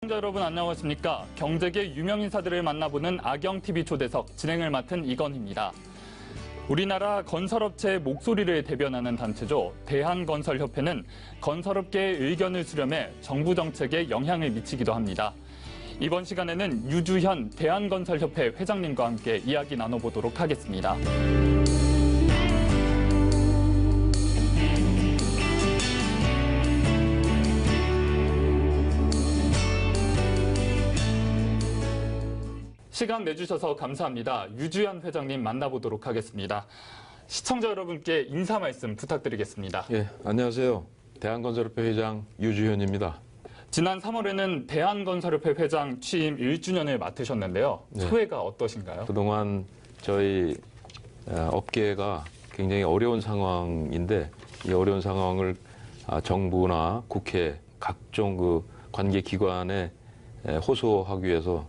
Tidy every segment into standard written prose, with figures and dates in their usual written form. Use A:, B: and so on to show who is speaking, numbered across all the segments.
A: 시청자 여러분 안녕하십니까. 경제계 유명 인사들을 만나보는 악영TV 초대석 진행을 맡은 이건희입니다. 우리나라 건설업체의 목소리를 대변하는 단체죠. 대한건설협회는 건설업계의 의견을 수렴해 정부 정책에 영향을 미치기도 합니다. 이번 시간에는 유주현 대한건설협회 회장님과 함께 이야기 나눠보도록 하겠습니다. 시간 내주셔서 감사합니다. 유주현 회장님 만나보도록 하겠습니다. 시청자 여러분께 인사 말씀 부탁드리겠습니다.
B: 예, 안녕하세요. 대한건설협회 회장 유주현입니다.
A: 지난 3월에는 대한건설협회 회장 취임 1주년을 맡으셨는데요. 소회가 어떠신가요?
B: 그동안 저희 업계가 굉장히 어려운 상황인데 이 어려운 상황을 정부나 국회, 각종 그 관계기관에 호소하기 위해서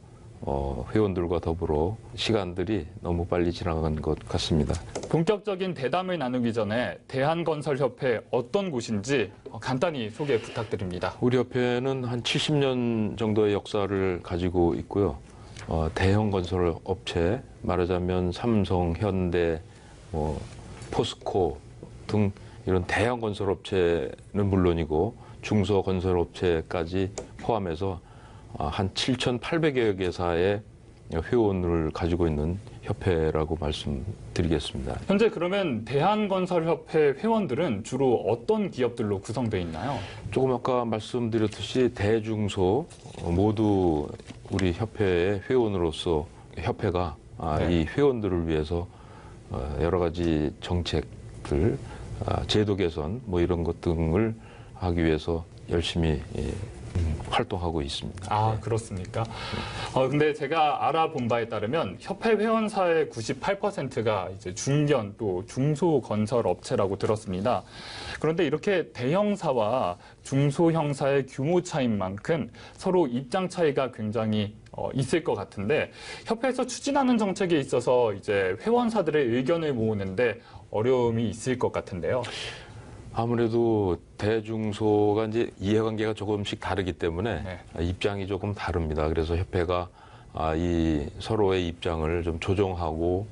B: 회원들과 더불어 시간들이 너무 빨리 지나간 것 같습니다.
A: 본격적인 대담을 나누기 전에 대한건설협회 어떤 곳인지 간단히 소개 부탁드립니다.
B: 우리 협회는 한 70년 정도의 역사를 가지고 있고요. 대형 건설 업체, 말하자면 삼성, 현대, 포스코 등 이런 대형 건설 업체는 물론이고 중소 건설 업체까지 포함해서 한 7,800여 개사의 회원을 가지고 있는 협회라고 말씀드리겠습니다.
A: 현재 그러면 대한건설협회 회원들은 주로 어떤 기업들로 구성되어 있나요?
B: 조금 아까 말씀드렸듯이 대중소 모두 우리 협회의 회원으로서 협회가 이 회원들을 위해서 여러 가지 정책들, 제도 개선 이런 것 등을 하기 위해서 열심히 활동하고 있습니다.
A: 그렇습니까? 근데 제가 알아본 바에 따르면 협회 회원사의 98%가 이제 중견 또 중소건설 업체라고 들었습니다. 그런데 이렇게 대형사와 중소형사의 규모 차이인 만큼 서로 입장 차이가 굉장히 있을 것 같은데 협회에서 추진하는 정책에 있어서 이제 회원사들의 의견을 모으는데 어려움이 있을 것 같은데요.
B: 아무래도 대중소가 이제 이해관계가 조금씩 다르기 때문에 입장이 조금 다릅니다. 그래서 협회가 이 서로의 입장을 좀 조정하고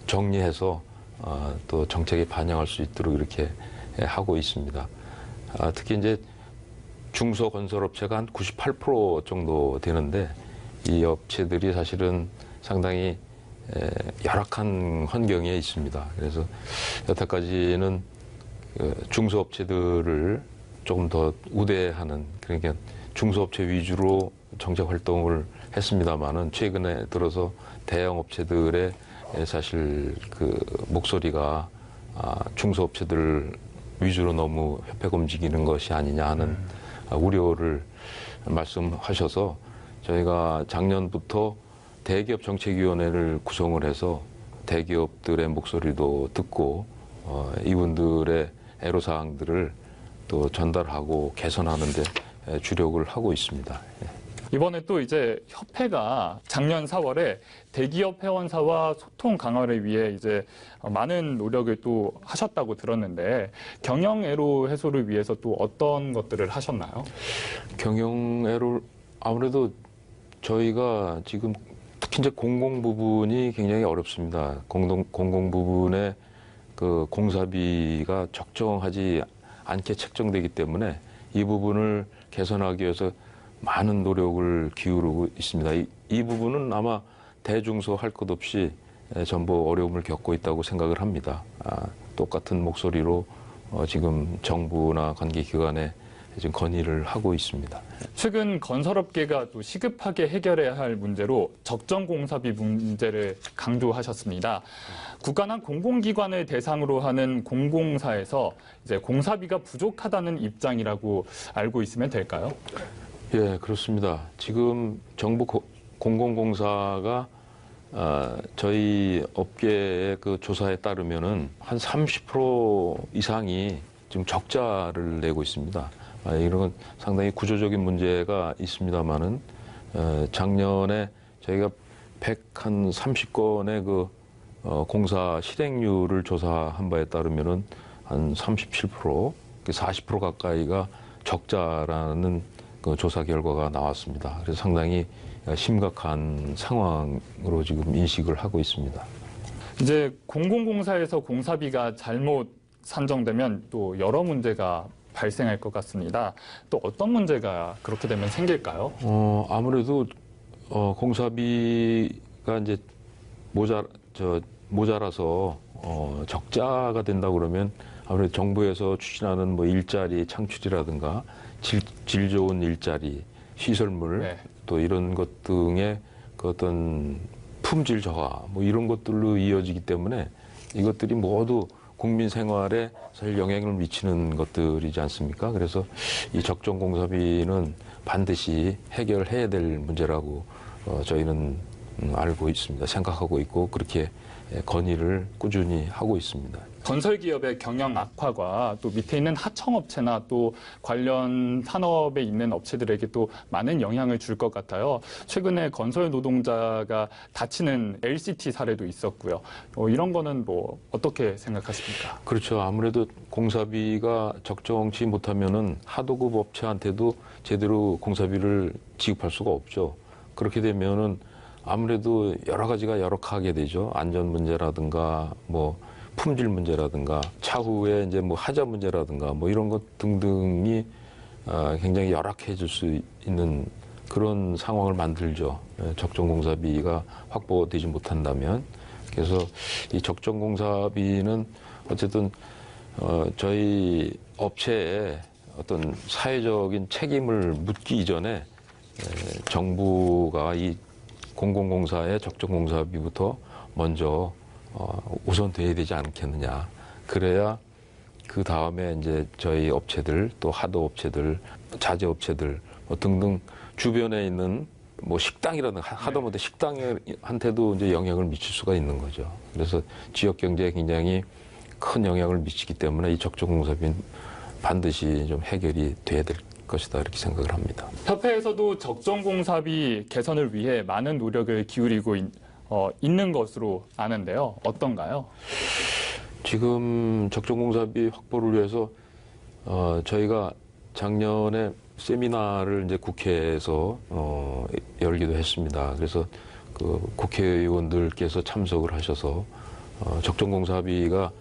B: 정리해서 또 정책에 반영할 수 있도록 이렇게 하고 있습니다. 특히 이제 중소건설업체가 한 98% 정도 되는데 이 업체들이 사실은 상당히 열악한 환경에 있습니다. 그래서 여태까지는 중소업체들을 조금 더 우대하는 그러니까 중소업체 위주로 정책 활동을 했습니다만은 최근에 들어서 대형업체들의 사실 그 목소리가 중소업체들 위주로 너무 협회가 움직이는 것이 아니냐 하는 우려를 말씀하셔서 저희가 작년부터 대기업 정책위원회를 구성을 해서 대기업들의 목소리도 듣고 이분들의 애로사항들을 또 전달하고 개선하는 데 주력을 하고 있습니다.
A: 이번에 또 이제 협회가 작년 4월에 대기업 회원사와 소통 강화를 위해 이제 많은 노력을 또 하셨다고 들었는데 경영애로 해소를 위해서 또 어떤 것들을 하셨나요?
B: 경영애로 아무래도 저희가 지금 특히 이제 공공 부분이 굉장히 어렵습니다. 공공 부분에 그 공사비가 적정하지 않게 책정되기 때문에 이 부분을 개선하기 위해서 많은 노력을 기울이고 있습니다. 이 부분은 아마 대중소 할 것 없이 전부 어려움을 겪고 있다고 생각을 합니다. 똑같은 목소리로 지금 정부나 관계기관에 지금 건의를 하고 있습니다.
A: 최근 건설업계가 또 시급하게 해결해야 할 문제로 적정 공사비 문제를 강조하셨습니다. 국가나 공공기관을 대상으로 하는 공공사에서 이제 공사비가 부족하다는 입장이라고 알고 있으면 될까요?
B: 예, 그렇습니다. 지금 정부 공공공사가 저희 업계의 그 조사에 따르면은 한 30% 이상이 지금 적자를 내고 있습니다. 이런 건 상당히 구조적인 문제가 있습니다만은 작년에 저희가 130건의 그 공사 실행률을 조사한 바에 따르면은 한 37%, 40% 가까이가 적자라는 그 조사 결과가 나왔습니다. 그래서 상당히 심각한 상황으로 지금 인식을 하고 있습니다.
A: 이제 공공공사에서 공사비가 잘못 산정되면 또 여러 문제가 발생할 것 같습니다. 또 어떤 문제가 그렇게 되면 생길까요?
B: 아무래도 공사비가 이제 모자라서 적자가 된다 그러면 아무래도 정부에서 추진하는 뭐 일자리 창출이라든가 질 좋은 일자리, 시설물
A: 네.
B: 또 이런 것 등의 그 어떤 품질 저하 뭐 이런 것들로 이어지기 때문에 이것들이 모두 국민 생활에 사실 영향을 미치는 것들이지 않습니까? 그래서 이 적정 공사비는 반드시 해결해야 될 문제라고 저희는 알고 있습니다. 생각하고 있고 그렇게 건의를 꾸준히 하고 있습니다.
A: 건설기업의 경영 악화가 또 밑에 있는 하청업체나 또 관련 산업에 있는 업체들에게 또 많은 영향을 줄 것 같아요. 최근에 건설 노동자가 다치는 LCT 사례도 있었고요. 이런 거는 뭐 어떻게 생각하십니까?
B: 그렇죠. 아무래도 공사비가 적정치 못하면은 하도급 업체한테도 제대로 공사비를 지급할 수가 없죠. 그렇게 되면은 아무래도 여러 가지가 열악하게 되죠. 안전 문제라든가 뭐 품질 문제라든가 차후에 이제 뭐 하자 문제라든가 뭐 이런 것 등등이 굉장히 열악해질 수 있는 그런 상황을 만들죠. 적정 공사비가 확보되지 못한다면. 그래서 이 적정 공사비는 어쨌든 저희 업체에 어떤 사회적인 책임을 묻기 이전에 정부가 이 공공공사의 적정 공사비부터 먼저 우선돼야 되지 않겠느냐. 그래야 그 다음에 이제 저희 업체들 또 하도 업체들, 자재 업체들 뭐 등등 주변에 있는 뭐 식당이라든가 하다못해 식당한테도 이제 영향을 미칠 수가 있는 거죠. 그래서 지역 경제에 굉장히 큰 영향을 미치기 때문에 이 적정 공사비는 반드시 좀 해결이 돼야 될 것이다 이렇게 생각을 합니다.
A: 협회에서도 적정공사비 개선을 위해 많은 노력을 기울이고 있는 것으로 아는데요. 어떤가요?
B: 지금 적정공사비 확보를 위해서 저희가 작년에 세미나를 이제 국회에서 열기도 했습니다. 그래서 그 국회의원들께서 참석을 하셔서 적정공사비가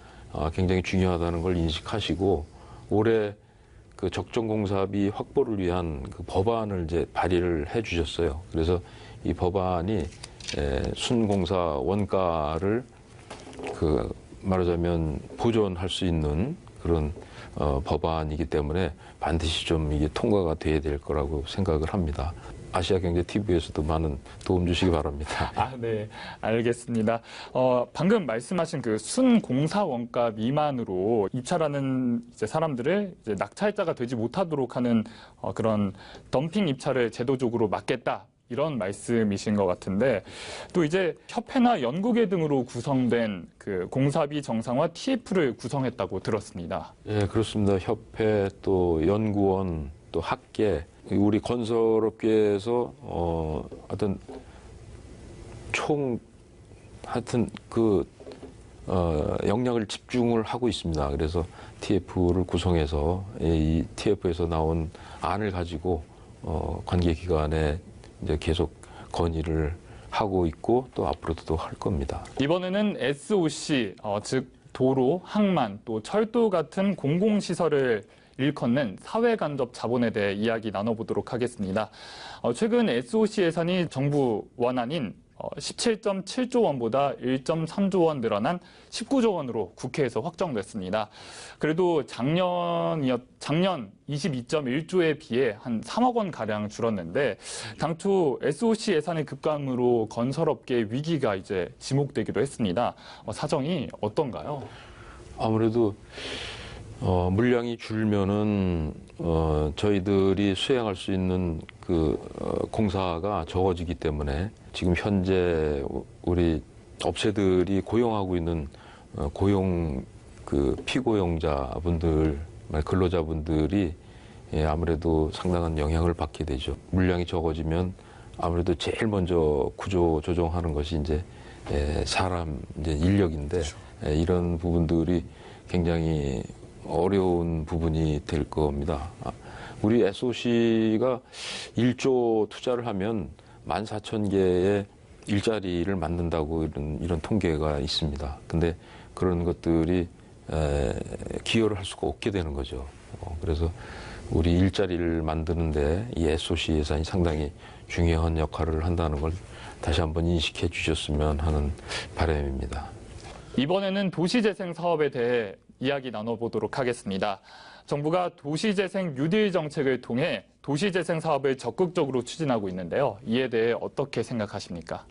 B: 굉장히 중요하다는 걸 인식하시고 올해 그 적정공사비 확보를 위한 그 법안을 이제 발의를 해 주셨어요. 그래서 이 법안이 순공사 원가를 그 말하자면 보존할 수 있는 그런 법안이기 때문에 반드시 좀 이게 통과가 돼야 될 거라고 생각을 합니다. 아시아경제TV에서도 많은 도움 주시기 바랍니다.
A: 네, 알겠습니다. 방금 말씀하신 그 순공사 원가 미만으로 입찰하는 이제 사람들을 이제 낙찰자가 되지 못하도록 하는 그런 덤핑 입찰을 제도적으로 막겠다. 이런 말씀이신 것 같은데 또 이제 협회나 연구계 등으로 구성된 그 공사비 정상화 TF를 구성했다고 들었습니다.
B: 예, 그렇습니다. 협회 또 연구원 또 학계 우리 건설업계에서 어떤 하여튼 그 역량을 집중을 하고 있습니다. 그래서 TF를 구성해서 이 TF에서 나온 안을 가지고 관계기관에 이제 계속 건의를 하고 있고 또 앞으로도 또 할 겁니다.
A: 이번에는 SOC 즉 도로, 항만, 또 철도 같은 공공시설을 일컫는 사회간접 자본에 대해 이야기 나눠보도록 하겠습니다. 최근 SOC 예산이 정부 원안인 17.7조 원보다 1.3조 원 늘어난 19조 원으로 국회에서 확정됐습니다. 그래도 작년 22.1조에 비해 한 3억 원 가량 줄었는데 당초 SOC 예산의 급감으로 건설업계의 위기가 이제 지목되기도 했습니다. 사정이 어떤가요?
B: 아무래도 물량이 줄면은 저희들이 수행할 수 있는 그 공사가 적어지기 때문에 지금 현재 우리 업체들이 고용하고 있는 고용 그 피고용자분들 근로자분들이 아무래도 상당한 영향을 받게 되죠. 물량이 적어지면 아무래도 제일 먼저 구조 조정하는 것이 이제 사람 이제 인력인데 이런 부분들이 굉장히 어려운 부분이 될 겁니다. 우리 SOC가 1조 투자를 하면 14,000개의 일자리를 만든다고 이런 통계가 있습니다. 근데 그런 것들이 기여를 할 수가 없게 되는 거죠. 그래서 우리 일자리를 만드는데 이 SOC 예산이 상당히 중요한 역할을 한다는 걸 다시 한번 인식해 주셨으면 하는 바람입니다.
A: 이번에는 도시재생 사업에 대해 이야기 나눠보도록 하겠습니다. 정부가 도시재생 뉴딜 정책을 통해 도시재생 사업을 적극적으로 추진하고 있는데요. 이에 대해 어떻게 생각하십니까?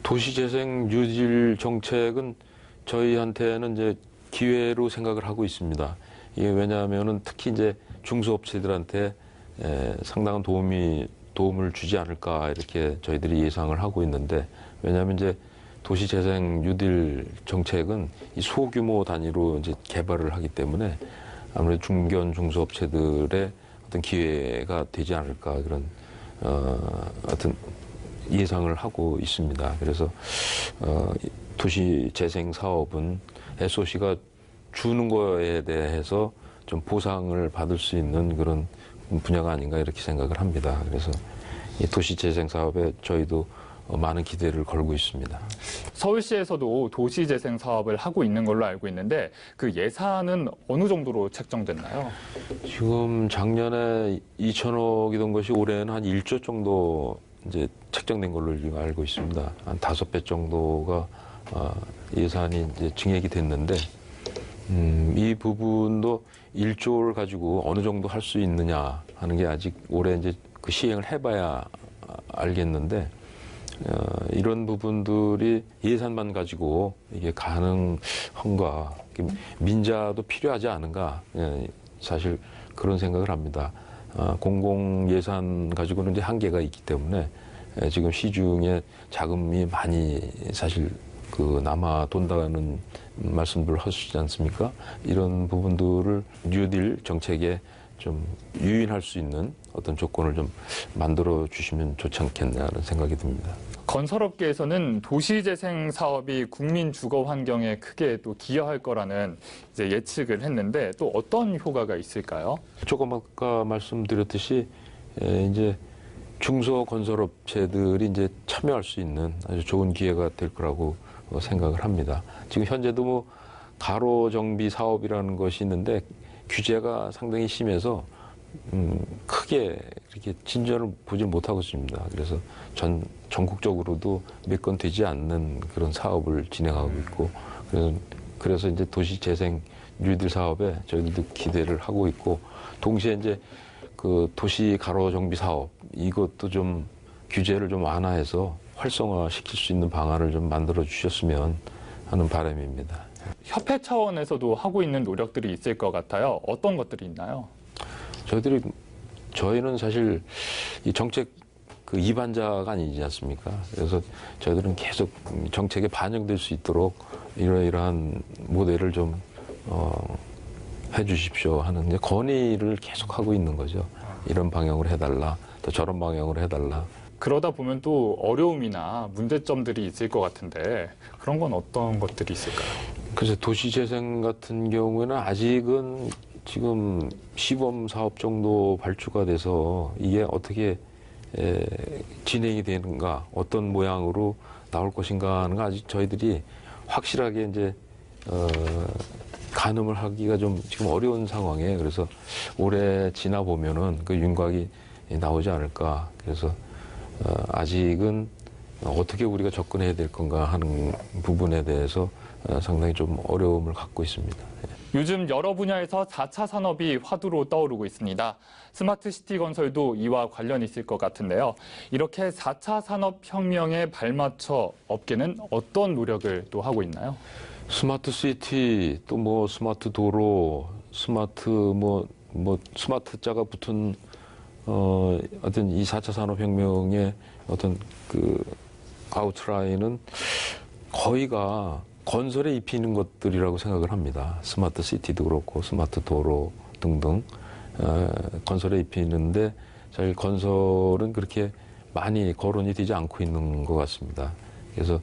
B: 도시재생 뉴딜 정책은 저희한테는 이제 기회로 생각을 하고 있습니다. 이게 왜냐하면은 특히 이제 중소업체들한테 상당한 도움을 주지 않을까 이렇게 저희들이 예상을 하고 있는데, 왜냐하면 이제 도시재생 뉴딜 정책은 이 소규모 단위로 이제 개발을 하기 때문에 아무래도 중견 중소업체들의 어떤 기회가 되지 않을까 그런 어떤 예상을 하고 있습니다. 그래서 도시재생 사업은 SOC가 주는 거에 대해서 좀 보상을 받을 수 있는 그런 분야가 아닌가 이렇게 생각을 합니다. 그래서 이 도시재생 사업에 저희도 많은 기대를 걸고 있습니다. 서울시에서도
A: 도시재생 사업을 하고 있는 걸로 알고 있는데 그 예산은 어느 정도로 책정됐나요?
B: 지금 작년에 2천억이던 것이 올해는 한 1조 정도 이제 책정된 걸로 지금 알고 있습니다. 한 5배 정도가 예산이 이제 증액이 됐는데 이 부분도 1조를 가지고 어느 정도 할 수 있느냐 하는 게 아직 올해 이제 그 시행을 해봐야 알겠는데 이런 부분들이 예산만 가지고 이게 가능한가, 민자도 필요하지 않은가, 사실 그런 생각을 합니다. 공공 예산 가지고는 이제 한계가 있기 때문에 지금 시중에 자금이 많이 사실 남아 돈다는 말씀들을 하시지 않습니까? 이런 부분들을 뉴딜 정책에 좀 유인할 수 있는 어떤 조건을 좀 만들어 주시면 좋지 않겠냐는 생각이 듭니다.
A: 건설업계에서는 도시재생 사업이 국민 주거 환경에 크게 또 기여할 거라는 이제 예측을 했는데 또 어떤 효과가 있을까요?
B: 조금 아까 말씀드렸듯이 이제 중소 건설업체들이 이제 참여할 수 있는 아주 좋은 기회가 될 거라고 생각을 합니다. 지금 현재도 뭐 가로 정비 사업이라는 것이 있는데 규제가 상당히 심해서 크게 그렇게 진전을 보지 못하고 있습니다. 그래서 전국적으로도 몇 건 되지 않는 그런 사업을 진행하고 있고, 그래서 이제 도시재생 뉴딜 사업에 저희들도 기대를 하고 있고, 동시에 이제 그 도시 가로 정비 사업 이것도 좀 규제를 좀 완화해서 활성화시킬 수 있는 방안을 좀 만들어 주셨으면 하는 바람입니다.
A: 협회 차원에서도 하고 있는 노력들이 있을 것 같아요. 어떤 것들이 있나요?
B: 저희는 사실 이 정책 그 입안자가 아니지 않습니까? 그래서 저희들은 계속 정책에 반영될 수 있도록 이러한 모델을 좀 해주십시오 하는 건의를 계속 하고 있는 거죠. 이런 방향으로 해달라, 또 저런 방향으로 해달라.
A: 그러다 보면 또 어려움이나 문제점들이 있을 것 같은데 그런 건 어떤 것들이 있을까요?
B: 그래서 도시재생 같은 경우에는 아직은 지금 시범 사업 정도 발주가 돼서 이게 어떻게 진행이 되는가, 어떤 모양으로 나올 것인가 하는 거 아직 저희들이 확실하게 이제 가늠을 하기가 좀 지금 어려운 상황이에요. 그래서 올해 지나 보면은 그 윤곽이 나오지 않을까. 그래서 아직은 어떻게 우리가 접근해야 될 건가 하는 부분에 대해서 상당히 좀 어려움을 갖고 있습니다.
A: 요즘 여러 분야에서 4차 산업이 화두로 떠오르고 있습니다. 스마트시티 건설도 이와 관련이 있을 것 같은데요. 이렇게 4차 산업혁명에 발맞춰 업계는 어떤 노력을 또 하고 있나요?
B: 스마트시티, 또 뭐 스마트 도로, 스마트 스마트자가 붙은 어떤 이 4차 산업혁명의 어떤 그 아웃라인은 거의가 건설에 입히는 것들이라고 생각을 합니다. 스마트 시티도 그렇고 스마트 도로 등등 건설에 입히는데 사실 건설은 그렇게 많이 거론이 되지 않고 있는 것 같습니다. 그래서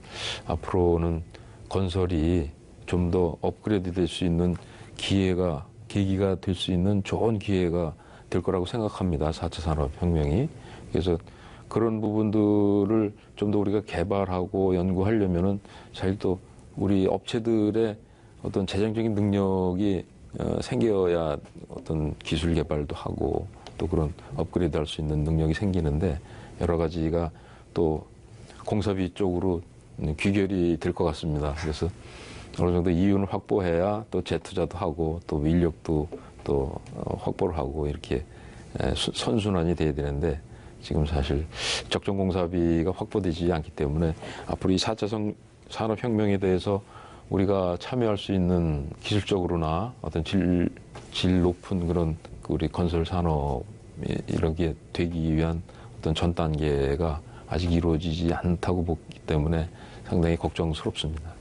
B: 앞으로는 건설이 좀 더 업그레이드 될 수 있는 계기가 될 수 있는 좋은 기회가 될 거라고 생각합니다. 4차 산업혁명이. 그래서 그런 부분들을 좀 더 우리가 개발하고 연구하려면은 사실 또 우리 업체들의 어떤 재정적인 능력이 생겨야 어떤 기술 개발도 하고 또 그런 업그레이드 할 수 있는 능력이 생기는데 여러 가지가 또 공사비 쪽으로 귀결이 될 것 같습니다. 그래서 어느 정도 이윤을 확보해야 또 재투자도 하고 또 인력도 또 확보를 하고 이렇게 선순환이 돼야 되는데 지금 사실 적정 공사비가 확보되지 않기 때문에 앞으로 이 4차 산업혁명에 대해서 우리가 참여할 수 있는 기술적으로나 어떤 질 높은 그런 우리 건설 산업 이런 게 되기 위한 어떤 전 단계가 아직 이루어지지 않다고 보기 때문에 상당히 걱정스럽습니다.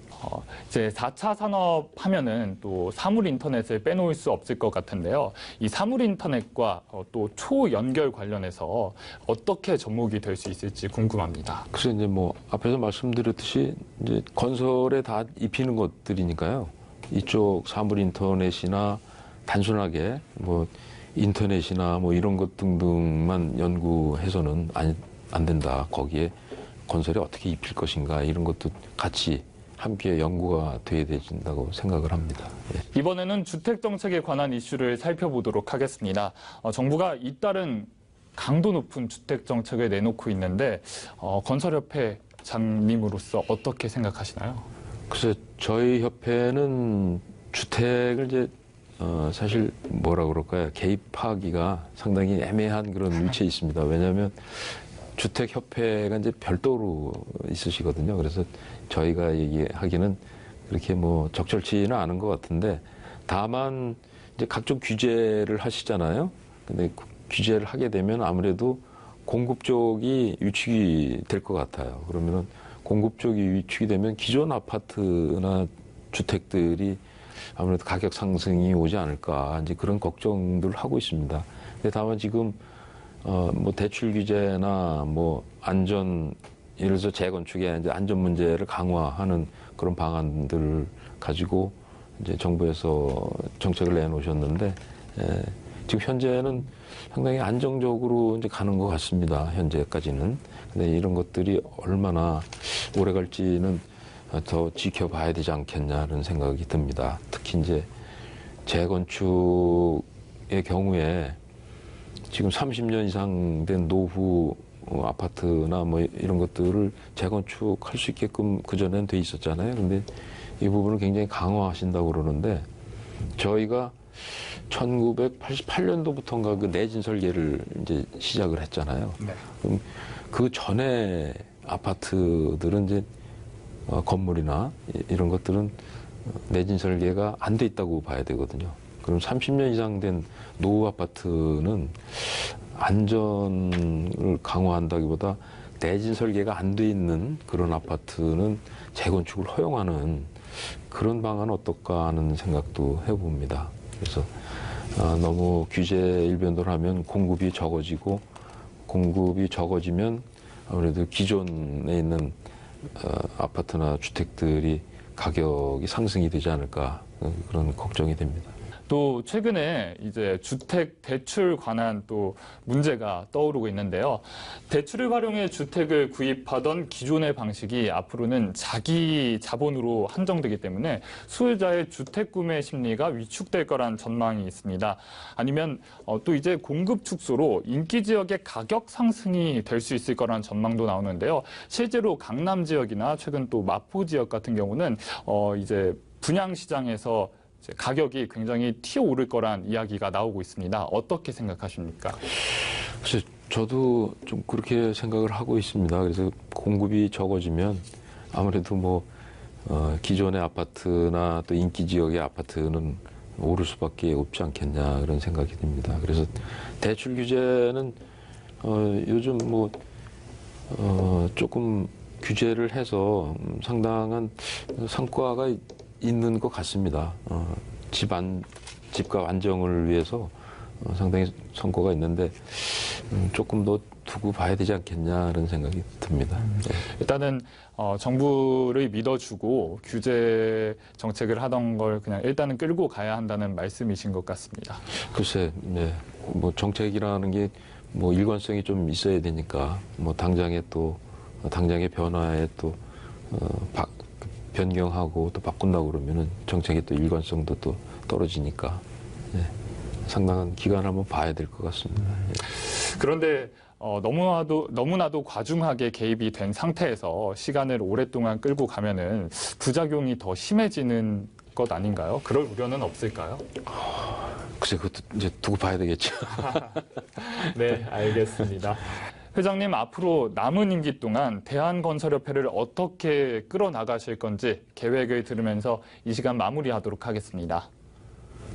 A: 이제 4차 산업 하면은 또 사물 인터넷을 빼놓을 수 없을 것 같은데요. 이 사물 인터넷과 또 초연결 관련해서 어떻게 접목이 될 수 있을지 궁금합니다.
B: 그래서 이제 뭐 앞에서 말씀드렸듯이 이제 건설에 다 입히는 것들이니까요. 이쪽 사물 인터넷이나 단순하게 뭐 인터넷이나 뭐 이런 것 등등만 연구해서는 안 된다. 거기에 건설에 어떻게 입힐 것인가 이런 것도 같이 함께 연구가 돼야 된다고 생각을 합니다. 예.
A: 이번에는 주택 정책에 관한 이슈를 살펴보도록 하겠습니다. 정부가 잇따른 강도 높은 주택 정책을 내놓고 있는데 건설협회 장님으로서 어떻게 생각하시나요?
B: 글쎄 저희 협회는 주택을 이제 사실 뭐라 그럴까요? 개입하기가 상당히 애매한 그런 위치에 있습니다. 왜냐하면 주택협회가 이제 별도로 있으시거든요. 그래서 저희가 얘기하기는 그렇게 뭐 적절치는 않은 것 같은데 다만 이제 각종 규제를 하시잖아요. 근데 규제를 하게 되면 아무래도 공급 쪽이 위축이 될 것 같아요. 그러면은 공급 쪽이 위축이 되면 기존 아파트나 주택들이 아무래도 가격 상승이 오지 않을까 이제 그런 걱정들을 하고 있습니다. 근데 다만 지금 뭐 대출 규제나 뭐 안전 예를 들어서 재건축의 이제 안전 문제를 강화하는 그런 방안들을 가지고 이제 정부에서 정책을 내놓으셨는데 지금 현재는 상당히 안정적으로 이제 가는 것 같습니다. 현재까지는. 근데 이런 것들이 얼마나 오래 갈지는 더 지켜봐야 되지 않겠냐는 생각이 듭니다. 특히 이제 재건축의 경우에 지금 30년 이상 된 노후 아파트나 뭐 이런 것들을 재건축할 수 있게끔 그전엔 돼 있었잖아요. 근데 이 부분을 굉장히 강화하신다고 그러는데 저희가 1988년도부터인가 그 내진 설계를 이제 시작을 했잖아요.
A: 네.
B: 그럼 그 전에 아파트들은 이제 건물이나 이런 것들은 내진 설계가 안 돼 있다고 봐야 되거든요. 그럼 30년 이상 된 노후 아파트는 안전을 강화한다기보다 내진 설계가 안 돼 있는 그런 아파트는 재건축을 허용하는 그런 방안은 어떨까 하는 생각도 해봅니다. 그래서 너무 규제 일변도를 하면 공급이 적어지고 공급이 적어지면 아무래도 기존에 있는 아파트나 주택들이 가격이 상승이 되지 않을까 그런 걱정이 됩니다.
A: 또 최근에 이제 주택 대출 관한 또 문제가 떠오르고 있는데요. 대출을 활용해 주택을 구입하던 기존의 방식이 앞으로는 자기 자본으로 한정되기 때문에 수요자의 주택 구매 심리가 위축될 거란 전망이 있습니다. 아니면 또 이제 공급 축소로 인기 지역의 가격 상승이 될 수 있을 거란 전망도 나오는데요. 실제로 강남 지역이나 최근 또 마포 지역 같은 경우는 이제 분양 시장에서 가격이 굉장히 튀어오를 거란 이야기가 나오고 있습니다. 어떻게 생각하십니까?
B: 글쎄, 저도 좀 그렇게 생각을 하고 있습니다. 그래서 공급이 적어지면 아무래도 뭐 기존의 아파트나 또 인기 지역의 아파트는 오를 수밖에 없지 않겠냐 그런 생각이 듭니다. 그래서 대출 규제는 요즘 뭐 조금 규제를 해서 상당한 성과가 있는 것 같습니다. 집값 안정을 위해서 상당히 성과가 있는데 조금 더 두고 봐야 되지 않겠냐는 생각이 듭니다. 네.
A: 일단은 정부를 믿어주고 규제 정책을 하던 걸 그냥 일단은 끌고 가야 한다는 말씀이신 것 같습니다.
B: 글쎄, 네. 뭐 정책이라는 게 뭐 일관성이 좀 있어야 되니까 뭐 당장의 변화에 또 변경하고 또 바꾼다고 그러면은 정책의 또 일관성도 또 떨어지니까 예, 상당한 기간을 한번 봐야 될 것 같습니다. 예.
A: 그런데 너무나도 과중하게 개입이 된 상태에서 시간을 오랫동안 끌고 가면은 부작용이 더 심해지는 것 아닌가요? 그럴 우려는 없을까요?
B: 글쎄, 그것도 이제 두고 봐야 되겠죠.
A: 네, 알겠습니다. 회장님, 앞으로 남은 임기 동안 대한건설협회를 어떻게 끌어나가실 건지 계획을 들으면서 이 시간 마무리하도록 하겠습니다.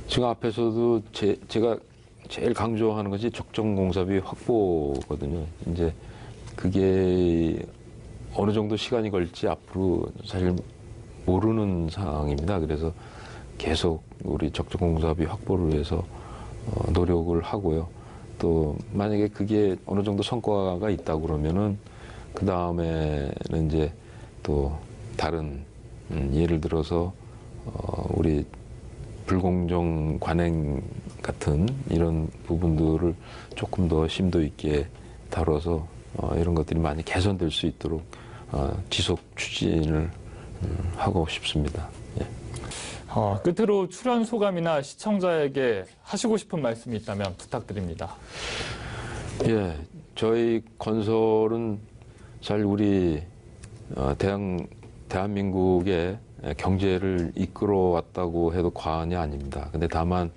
B: 지금 앞에서도 제가 제일 강조하는 것이 적정공사비 확보거든요. 이제 그게 어느 정도 시간이 걸릴지 앞으로 사실 모르는 상황입니다. 그래서 계속 우리 적정공사비 확보를 위해서 노력을 하고요. 또 만약에 그게 어느 정도 성과가 있다고 그러면은 그 다음에는 이제 또 다른 예를 들어서 우리 불공정 관행 같은 이런 부분들을 조금 더 심도 있게 다뤄서 이런 것들이 많이 개선될 수 있도록 지속 추진을 하고 싶습니다. 예.
A: 끝으로 출연 소감이나 시청자에게 하시고 싶은 말씀이 있다면 부탁드립니다.
B: 예, 저희 건설은 사실 우리 대한민국의 경제를 이끌어왔다고 해도 과언이 아닙니다. 근데 다만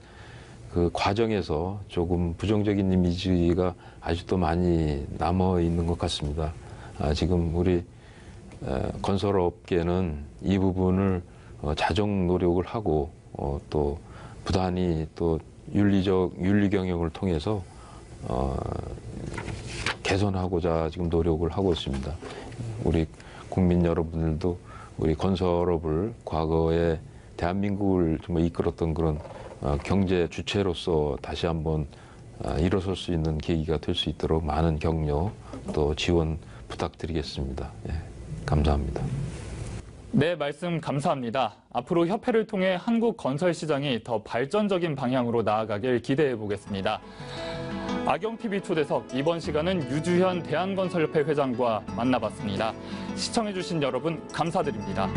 B: 그 과정에서 조금 부정적인 이미지가 아직도 많이 남아 있는 것 같습니다. 지금 우리 건설업계는 이 부분을 자정 노력을 하고 또 부단히 또 윤리 경영을 통해서 개선하고자 지금 노력을 하고 있습니다. 우리 국민 여러분들도 우리 건설업을 과거에 대한민국을 정말 이끌었던 그런 경제 주체로서 다시 한번 일어설 수 있는 계기가 될 수 있도록 많은 격려 또 지원 부탁드리겠습니다. 예, 감사합니다.
A: 네, 말씀 감사합니다. 앞으로 협회를 통해 한국 건설 시장이 더 발전적인 방향으로 나아가길 기대해 보겠습니다. 악영TV 초대석, 이번 시간은 유주현 대한건설협회 회장과 만나봤습니다. 시청해주신 여러분 감사드립니다.